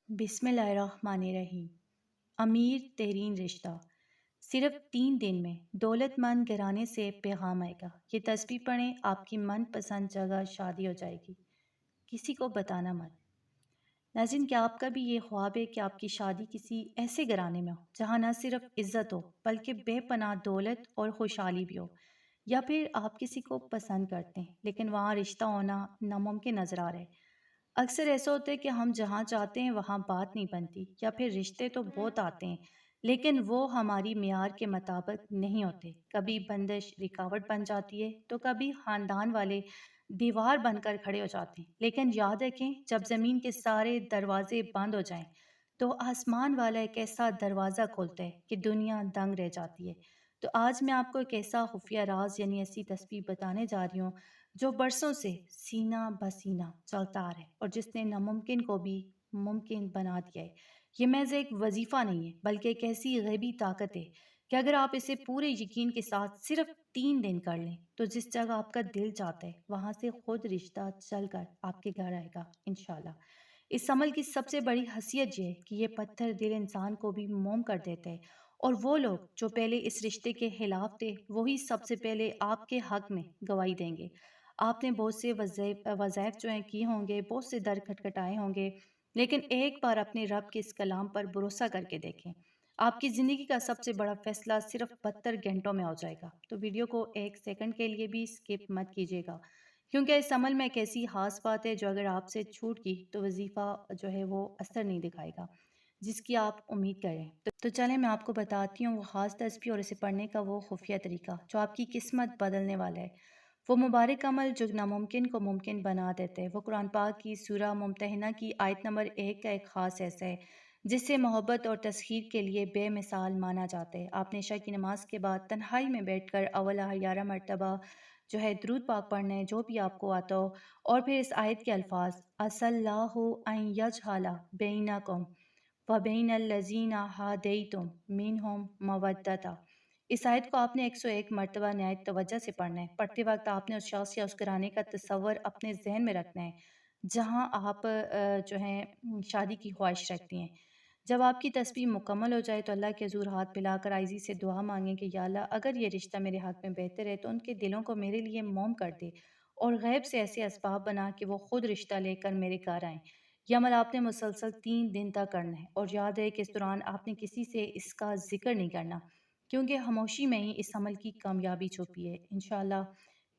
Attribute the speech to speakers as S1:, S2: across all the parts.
S1: बिस्मिल्लाहिर्रहमानिर्रहीम। अमीर तरीन रिश्ता। सिर्फ 3 दिन में दौलतमंद घराने से पैगाम आएगा। ये तस्बीह पढ़ें, आपकी मनपसंद जगह शादी हो जाएगी। किसी को बताना मत। नाज़रीन, क्या आपका भी ये ख्वाब है कि आपकी शादी किसी ऐसे घराने में हो जहाँ न सिर्फ इज़्ज़त हो बल्कि बेपनाह दौलत और खुशहाली भी हो। या फिर आप किसी को पसंद करते हैं लेकिन वहाँ रिश्ता होना नामुमकिन नज़र आ रहा है। अक्सर ऐसा होता है कि हम जहाँ चाहते हैं वहाँ बात नहीं बनती, या फिर रिश्ते तो बहुत आते हैं लेकिन वो हमारी मियार के मुताबिक नहीं होते। कभी बंदिश रुकावट बन जाती है तो कभी ख़ानदान वाले दीवार बनकर खड़े हो जाते हैं। लेकिन याद रखें, जब ज़मीन के सारे दरवाजे बंद हो जाएं तो आसमान वाला एक ऐसा दरवाज़ा खोलता है कि दुनिया दंग रह जाती है। तो आज मैं आपको एक ऐसा खुफिया राज यानी ऐसी तस्वीर बताने जा रही हूँ जो बरसों से सीना बसीना चलता आ रहा है और जिसने नामुमकिन को भी मुमकिन बना दिया है। ये महज एक वजीफ़ा नहीं है बल्कि एक ऐसी गैबी ताकत है कि अगर आप इसे पूरे यकीन के साथ सिर्फ 3 दिन कर लें तो जिस जगह आपका दिल चाहता है वहाँ से खुद रिश्ता चल कर आपके घर आएगा इंशाल्लाह। इस अमल की सबसे बड़ी हसीयत ये है कि ये पत्थर दिल इंसान को भी मोम कर देता है, और वो लोग जो पहले इस रिश्ते के खिलाफ थे वही सबसे पहले आपके हक में गवाही देंगे। आपने बहुत से वज़ाइफ जो हैं किए होंगे, बहुत से दर खटखटाए होंगे, लेकिन एक बार अपने रब के इस कलाम पर भरोसा करके देखें। आपकी ज़िंदगी का सबसे बड़ा फैसला सिर्फ 72 घंटों में हो जाएगा। तो वीडियो को 1 सेकंड के लिए भी स्किप मत कीजिएगा, क्योंकि इस अमल में एक ऐसी खास बात है जो अगर आपसे छूट गई तो वजीफ़ा जो है वो असर नहीं दिखाएगा जिसकी आप उम्मीद करें। तो चलें मैं आपको बताती हूँ वो ख़ास तस्बीह और इसे पढ़ने का वो खुफिया तरीका जो आपकी किस्मत बदलने वाला है। वो मुबारक अमल जो नामुमकिन को मुमकिन बना देते हैं। वो कुरान पाक की सूरह मुमतहिना की आयत नंबर 1 का एक ख़ास ऐसा है जिससे मोहब्बत और तस्खीर के लिए बेमिसाल माना जाता है। आपने इशा की नमाज के बाद तन्हाई में बैठकर अव्वल 11 मरतबा जो है दरूद पाक पढ़ना है, जो भी आपको आता हो। और फिर इस आयत के अल्फाज असल्लाहु अन यजहाला बैनकुम व बैनल लज़ीना हादैतुम मिनहुम मवद्दता। इस आयत को आपने 101 मरतबा नहायत तवज्जो से पढ़ना है। पढ़ते वक्त आपने उस शख्स या उस घराने का तसव्वुर अपने जहन में रखना है जहाँ आप जो है शादी की ख्वाहिश रखती हैं। जब आपकी तस्बीह मुकम्मल हो जाए तो अल्लाह के हजूर हाथ फैलाकर आइज़ी से दुआ मांगें कि या अल्लाह, अगर ये रिश्ता मेरे हक में बेहतर है तो उनके दिलों को मेरे लिए मोम कर दे और गैब से ऐसे असबाब बना कि वो खुद रिश्ता लेकर मेरे घर आएँ। यह अमल आपने मुसलसल 3 दिन तक करना है, और याद है कि इस दौरान आपने किसी से इसका जिक्र नहीं करना, क्योंकि खामोशी में ही इस अमल की कामयाबी छुपी है। इंशाअल्लाह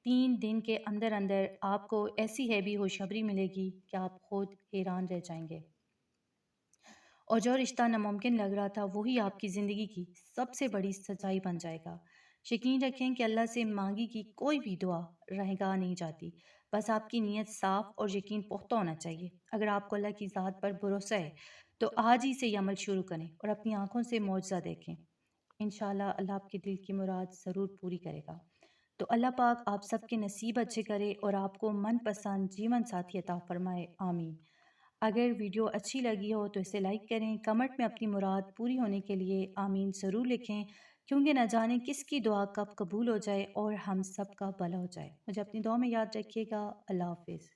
S1: 3 दिन के अंदर अंदर आपको ऐसी हैवी खुशखबरी मिलेगी कि आप खुद हैरान रह जाएंगे, और जो रिश्ता नामुमकिन लग रहा था वही आपकी ज़िंदगी की सबसे बड़ी सच्चाई बन जाएगा। यकीन रखें कि अल्लाह से मांगी की कोई भी दुआ रहेगा नहीं जाती। बस आपकी नीयत साफ़ और यकीन पुख्ता होना चाहिए। अगर आपको अल्लाह की ज़ात पर भरोसा है तो आज ही से ये अमल शुरू करें और अपनी आँखों से मौजज़ा देखें। इंशाअल्लाह अल्लाह आपके दिल की मुराद ज़रूर पूरी करेगा। तो अल्लाह पाक आप सबके नसीब अच्छे करे और आपको मनपसंद जीवन साथी अता फरमाए, आमीन। अगर वीडियो अच्छी लगी हो तो इसे लाइक करें, कमेंट में अपनी मुराद पूरी होने के लिए आमीन ज़रूर लिखें, क्योंकि न जाने किसकी दुआ कब कबूल हो जाए और हम सब का भला हो जाए। मुझे अपनी दुआ में याद रखिएगा। अल्लाह हाफ़िज़।